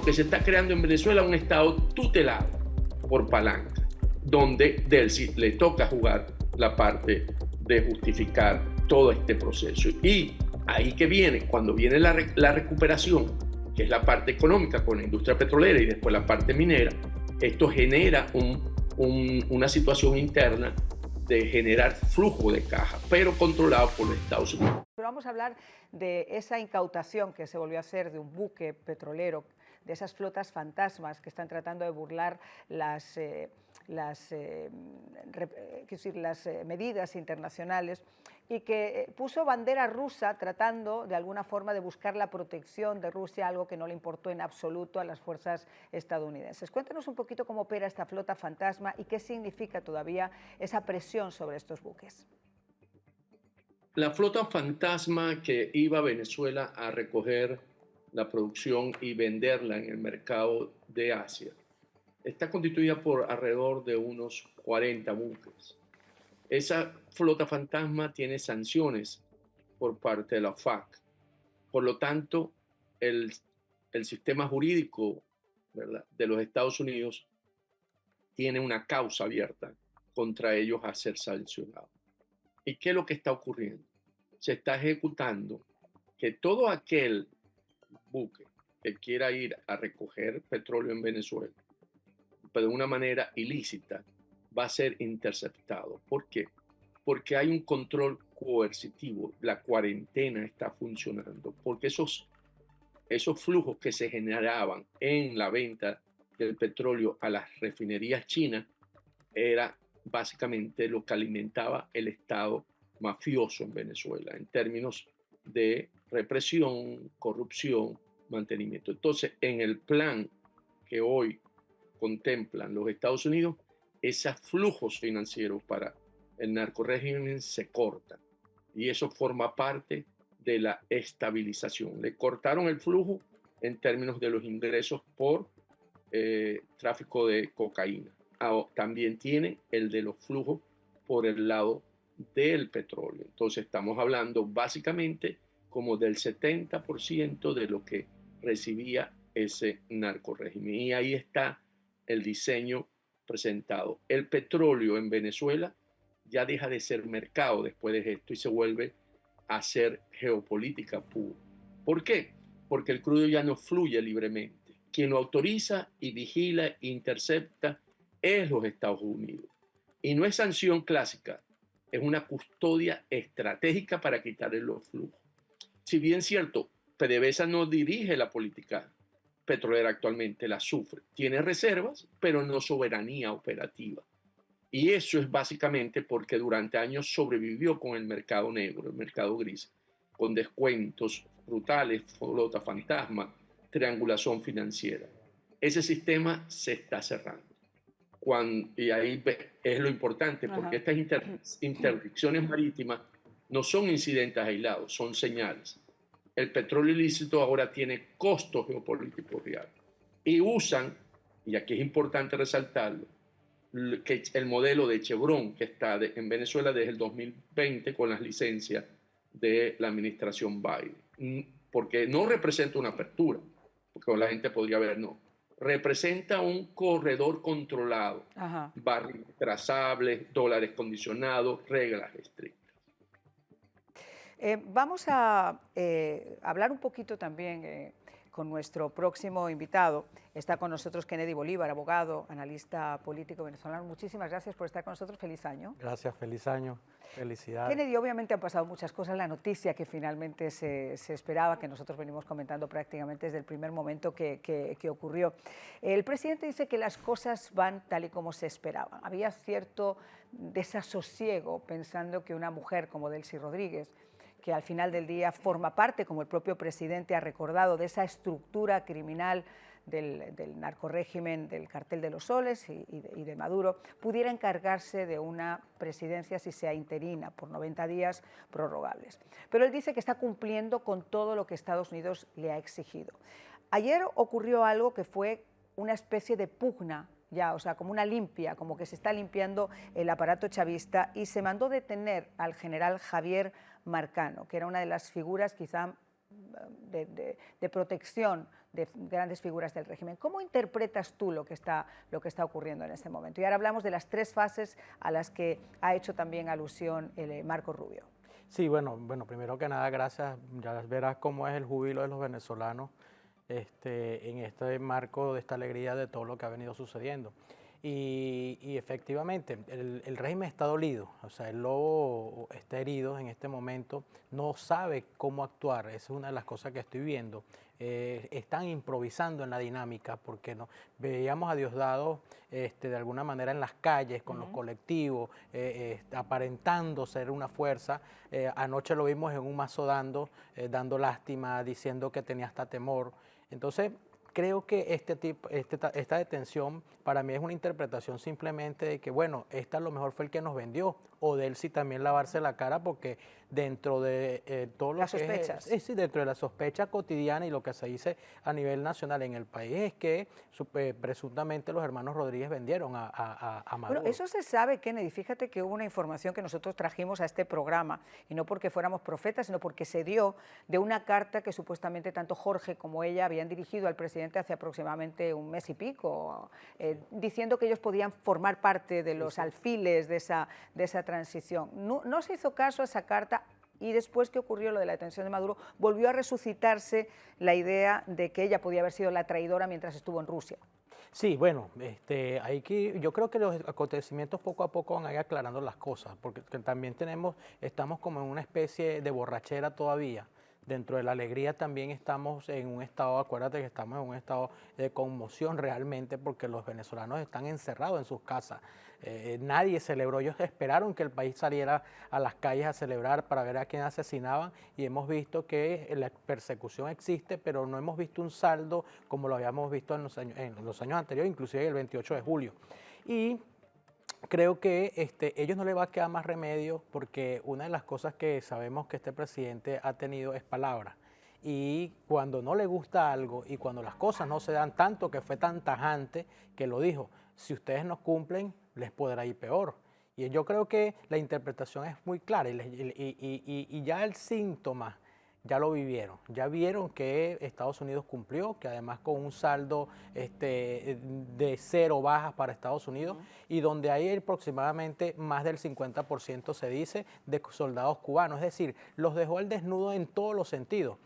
lo que se está creando en Venezuela es un Estado tutelado por palanca, donde Delcy le toca jugar la parte de justificar todo este proceso. Y ahí que viene, cuando viene la recuperación, que es la parte económica con la industria petrolera y después la parte minera, esto genera una situación interna de generar flujo de caja, pero controlado por los Estados Unidos. Pero vamos a hablar de esa incautación que se volvió a hacer de un buque petrolero, de esas flotas fantasmas que están tratando de burlar las medidas internacionales, y que puso bandera rusa tratando de alguna forma de buscar la protección de Rusia, algo que no le importó en absoluto a las fuerzas estadounidenses. Cuéntanos un poquito cómo opera esta flota fantasma y qué significa todavía esa presión sobre estos buques. La flota fantasma que iba a Venezuela a recoger la producción y venderla en el mercado de Asia está constituida por alrededor de unos 40 buques. Esa flota fantasma tiene sanciones por parte de la OFAC. Por lo tanto, el sistema jurídico, ¿verdad?, de los Estados Unidos tiene una causa abierta contra ellos a ser sancionados. ¿Y qué es lo que está ocurriendo? Se está ejecutando que todo aquel buque que quiera ir a recoger petróleo en Venezuela, pero de una manera ilícita, va a ser interceptado. ¿Por qué? Porque hay un control coercitivo. La cuarentena está funcionando, porque esos flujos que se generaban en la venta del petróleo a las refinerías chinas era básicamente lo que alimentaba el Estado mafioso en Venezuela en términos de represión, corrupción, mantenimiento. Entonces, en el plan que hoy contemplan los Estados Unidos, esos flujos financieros para el narcorrégimen se cortan, y eso forma parte de la estabilización. Le cortaron el flujo en términos de los ingresos por tráfico de cocaína. También tiene el de los flujos por el lado del petróleo. Entonces estamos hablando básicamente como del 70% de lo que recibía ese narcorrégimen. Y ahí está el diseño presentado. El petróleo en Venezuela ya deja de ser mercado después de esto y se vuelve a ser geopolítica pura. ¿Por qué? Porque el crudo ya no fluye libremente. Quien lo autoriza y vigila e intercepta es los Estados Unidos. Y no es sanción clásica, es una custodia estratégica para quitarle los flujos. Si bien es cierto, PDVSA no dirige la política petrolera actualmente, la sufre. Tiene reservas, pero no soberanía operativa. Y eso es básicamente porque durante años sobrevivió con el mercado negro, el mercado gris, con descuentos brutales, flota fantasma, triangulación financiera. Ese sistema se está cerrando. Y ahí es lo importante, porque estas interdicciones marítimas no son incidentes aislados, son señales. El petróleo ilícito ahora tiene costos geopolíticos reales. Y usan, y aquí es importante resaltarlo, que el modelo de Chevron que está en Venezuela desde el 2020 con las licencias de la administración Biden, porque no representa una apertura, porque la gente podría ver, no, representa un corredor controlado, barriles trazables, dólares condicionados, reglas estrictas. Vamos a hablar un poquito también con nuestro próximo invitado. Está con nosotros Kennedy Bolívar, abogado, analista político venezolano. Muchísimas gracias por estar con nosotros. Feliz año. Gracias, feliz año. Felicidades. Kennedy, obviamente han pasado muchas cosas. La noticia que finalmente se esperaba, que nosotros venimos comentando prácticamente desde el primer momento que ocurrió. El presidente dice que las cosas van tal y como se esperaba. Había cierto desasosiego pensando que una mujer como Delcy Rodríguez, que al final del día forma parte, como el propio presidente ha recordado, de esa estructura criminal del narcorrégimen, del cartel de los soles y de Maduro, pudiera encargarse de una presidencia, si sea interina, por 90 días prorrogables. Pero él dice que está cumpliendo con todo lo que Estados Unidos le ha exigido. Ayer ocurrió algo que fue una especie de pugna, ya, o sea, como una limpia, como que se está limpiando el aparato chavista, y se mandó detener al general Javier Marcano, que era una de las figuras quizá de protección de grandes figuras del régimen. ¿Cómo interpretas tú lo que está ocurriendo en este momento? Y ahora hablamos de las 3 fases a las que ha hecho también alusión Marco Rubio. Sí, bueno, primero que nada, gracias. Ya verás cómo es el júbilo de los venezolanos en este marco de esta alegría de todo lo que ha venido sucediendo. Y efectivamente, el régimen está dolido, o sea, el lobo está herido en este momento, no sabe cómo actuar, esa es una de las cosas que estoy viendo. Están improvisando en la dinámica porque no veíamos a Diosdado de alguna manera en las calles con los colectivos, aparentando ser una fuerza. Anoche lo vimos en un mazo dando lástima, diciendo que tenía hasta temor. Entonces, creo que esta detención para mí es una interpretación simplemente de que, bueno, esta a lo mejor fue el que nos vendió, o de él sí también lavarse la cara, porque dentro de todo lo Las que sospechas. sí, dentro de la sospecha cotidiana y lo que se dice a nivel nacional en el país es que presuntamente los hermanos Rodríguez vendieron a Maduro. Bueno, eso se sabe, Kennedy. Fíjate que hubo una información que nosotros trajimos a este programa, y no porque fuéramos profetas, sino porque se dio de una carta que supuestamente tanto Jorge como ella habían dirigido al presidente hace aproximadamente un mes y pico, diciendo que ellos podían formar parte de los alfiles de esa transición. No se hizo caso a esa carta. Y después que ocurrió lo de la detención de Maduro, volvió a resucitarse la idea de que ella podía haber sido la traidora mientras estuvo en Rusia. Sí, bueno, yo creo que los acontecimientos poco a poco van a ir aclarando las cosas, porque también estamos como en una especie de borrachera todavía. Dentro de la alegría también estamos en un estado, acuérdate que estamos en un estado de conmoción realmente porque los venezolanos están encerrados en sus casas. Nadie celebró, ellos esperaron que el país saliera a las calles a celebrar para ver a quién asesinaban y hemos visto que la persecución existe, pero no hemos visto un saldo como lo habíamos visto en los años anteriores, inclusive el 28 de julio. Y creo que ellos no les va a quedar más remedio porque una de las cosas que sabemos que este presidente ha tenido es palabra. Y cuando no le gusta algo y cuando las cosas no se dan tanto, que fue tan tajante que lo dijo, si ustedes no cumplen, les podrá ir peor. Y yo creo que la interpretación es muy clara y ya el síntoma ya lo vivieron, ya vieron que Estados Unidos cumplió, que además con un saldo de 0 bajas para Estados Unidos y donde hay aproximadamente más del 50% se dice de soldados cubanos, es decir, los dejó al desnudo en todos los sentidos.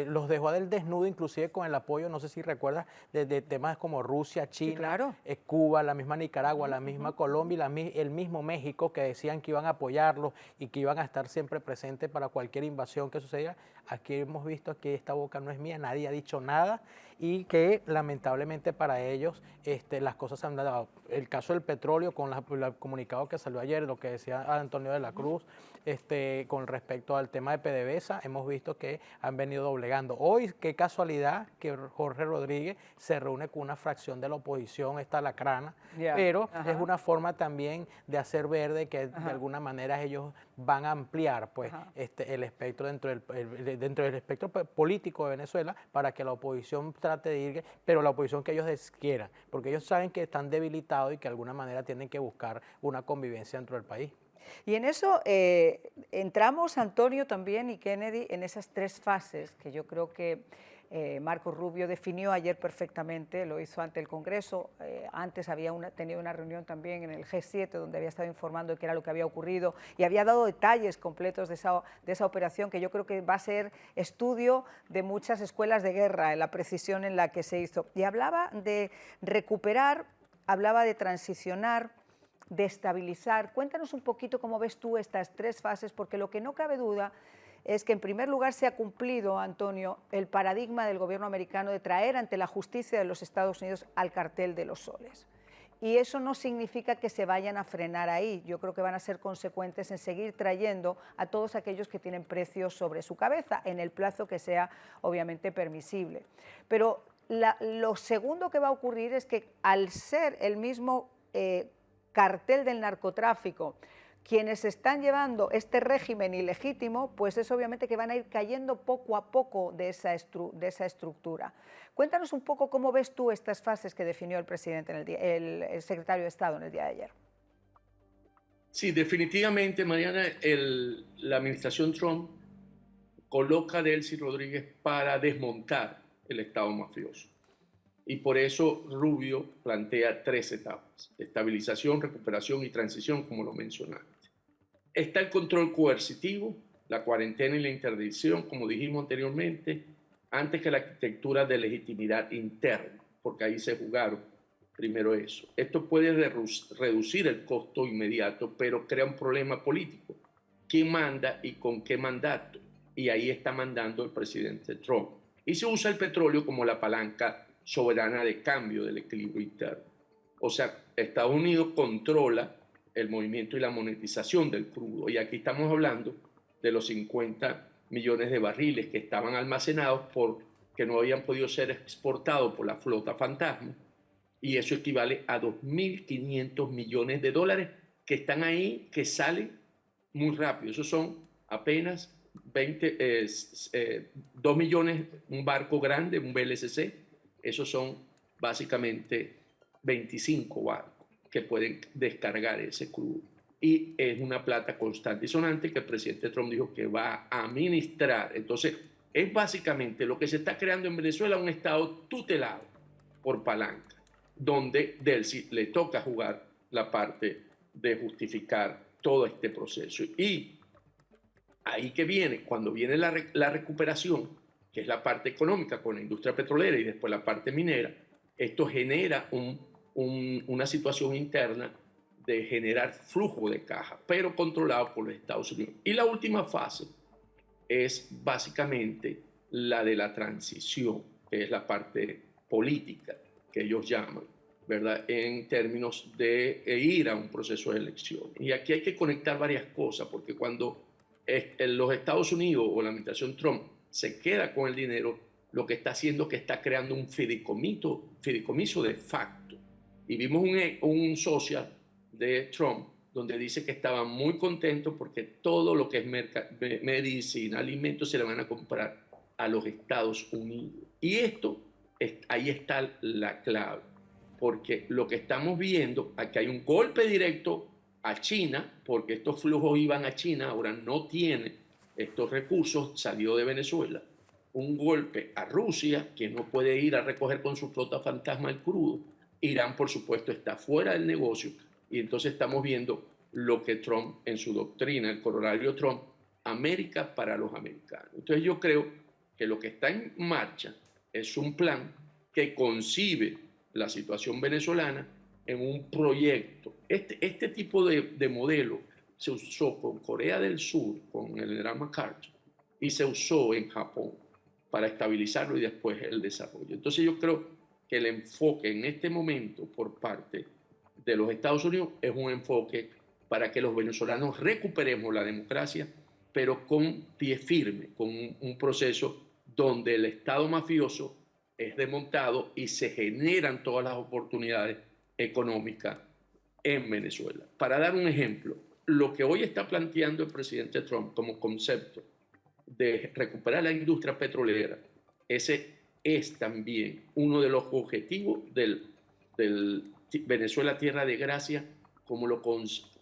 Los dejó al desnudo inclusive con el apoyo, no sé si recuerdas, de temas como Rusia, China, Sí, claro. Cuba, la misma Nicaragua, la misma Colombia y el mismo México que decían que iban a apoyarlos y que iban a estar siempre presentes para cualquier invasión que sucediera. Aquí hemos visto que esta boca no es mía, nadie ha dicho nada y que lamentablemente para ellos las cosas se han dado. El caso del petróleo con el comunicado que salió ayer, lo que decía Antonio de la Cruz, con respecto al tema de PDVSA, hemos visto que han venido doblegando. Hoy, qué casualidad que Jorge Rodríguez se reúne con una fracción de la oposición, esta lacrana, pero es una forma también de hacer ver de que de alguna manera ellos van a ampliar pues, el espectro dentro del espectro político de Venezuela para que la oposición trate de ir, pero la oposición que ellos quieran, porque ellos saben que están debilitados y que de alguna manera tienen que buscar una convivencia dentro del país. Y en eso entramos, Antonio también y Kennedy, en esas 3 fases que yo creo que Marco Rubio definió ayer perfectamente, lo hizo ante el Congreso, antes había tenido una reunión también en el G7 donde había estado informando de qué era lo que había ocurrido y había dado detalles completos de esa operación que yo creo que va a ser estudio de muchas escuelas de guerra en la precisión en la que se hizo. Y hablaba de recuperar, hablaba de transicionar, de estabilizar. Cuéntanos un poquito cómo ves tú estas 3 fases, porque lo que no cabe duda es que en primer lugar se ha cumplido, Antonio, el paradigma del gobierno americano de traer ante la justicia de los Estados Unidos al cartel de los soles. Y eso no significa que se vayan a frenar ahí. Yo creo que van a ser consecuentes en seguir trayendo a todos aquellos que tienen precios sobre su cabeza, en el plazo que sea obviamente permisible. Pero lo segundo que va a ocurrir es que al ser el mismo cartel del narcotráfico quienes están llevando este régimen ilegítimo, pues es obviamente que van a ir cayendo poco a poco de esa estructura. Cuéntanos un poco cómo ves tú estas fases que definió el presidente, el secretario de Estado en el día de ayer. Sí, definitivamente, Mariana, la administración Trump coloca a Delcy Rodríguez para desmontar el Estado mafioso. Y por eso Rubio plantea 3 etapas: estabilización, recuperación y transición, como lo mencionaste. Está el control coercitivo, la cuarentena y la interdicción, como dijimos anteriormente, antes que la arquitectura de legitimidad interna, porque ahí se jugaron primero eso. Esto puede reducir el costo inmediato, pero crea un problema político. ¿Quién manda y con qué mandato? Y ahí está mandando el presidente Trump. Y se usa el petróleo como la palanca soberana de cambio del equilibrio interno. O sea, Estados Unidos controla el movimiento y la monetización del crudo. Y aquí estamos hablando de los 50 millones de barriles que estaban almacenados porque no habían podido ser exportados por la flota fantasma. Y eso equivale a 2.500 millones de dólares que están ahí, que salen muy rápido. Esos son apenas 2 millones, un barco grande, un VLCC. Esos son básicamente 25 barcos que pueden descargar ese crudo. Y es una plata constante y sonante que el presidente Trump dijo que va a administrar. Entonces, es básicamente lo que se está creando en Venezuela, un estado tutelado por palanca, donde Delcy le toca jugar la parte de justificar todo este proceso. Y ahí que viene, cuando viene la recuperación, que es la parte económica con la industria petrolera y después la parte minera, esto genera una situación interna de generar flujo de caja, pero controlado por los Estados Unidos. Y la última fase es básicamente la de la transición, que es la parte política que ellos llaman, ¿verdad? En términos de ir a un proceso de elección. Y aquí hay que conectar varias cosas, porque cuando los Estados Unidos o la administración Trump se queda con el dinero, lo que está haciendo es que está creando un fideicomiso de facto. Y vimos un social de Trump donde dice que estaba muy contento porque todo lo que es medicina, alimentos, se le van a comprar a los Estados Unidos. Y ahí está la clave, porque lo que estamos viendo, aquí hay un golpe directo a China, porque estos flujos iban a China, ahora no tiene estos recursos, salió de Venezuela. Un golpe a Rusia, que no puede ir a recoger con su flota fantasma el crudo. Irán, por supuesto, está fuera del negocio. Y entonces estamos viendo lo que Trump, en su doctrina, el corolario Trump, América para los americanos. Entonces yo creo que lo que está en marcha es un plan que concibe la situación venezolana en un proyecto. Este tipo de modelo se usó con Corea del Sur, con el general MacArthur, y se usó en Japón para estabilizarlo y después el desarrollo. Entonces yo creo que el enfoque en este momento por parte de los Estados Unidos es un enfoque para que los venezolanos recuperemos la democracia, pero con pie firme, con un proceso donde el Estado mafioso es desmontado y se generan todas las oportunidades económicas en Venezuela. Para dar un ejemplo, lo que hoy está planteando el presidente Trump como concepto de recuperar la industria petrolera, ese es también uno de los objetivos del Venezuela Tierra de Gracia, como lo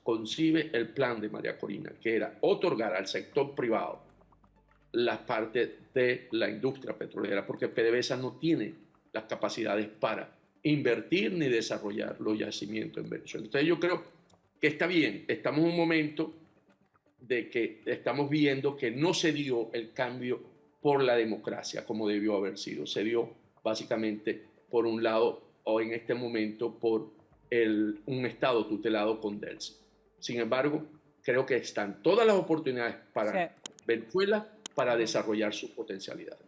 concibe el plan de María Corina, que era otorgar al sector privado la parte de la industria petrolera, porque PDVSA no tiene las capacidades para invertir ni desarrollar los yacimientos en Venezuela. Entonces yo creo que está bien, estamos en un momento de que estamos viendo que no se dio el cambio por la democracia como debió haber sido. Se dio básicamente, por un lado, o en este momento, por un Estado tutelado con Delcy. Sin embargo, creo que están todas las oportunidades para Venezuela para desarrollar sus potencialidades.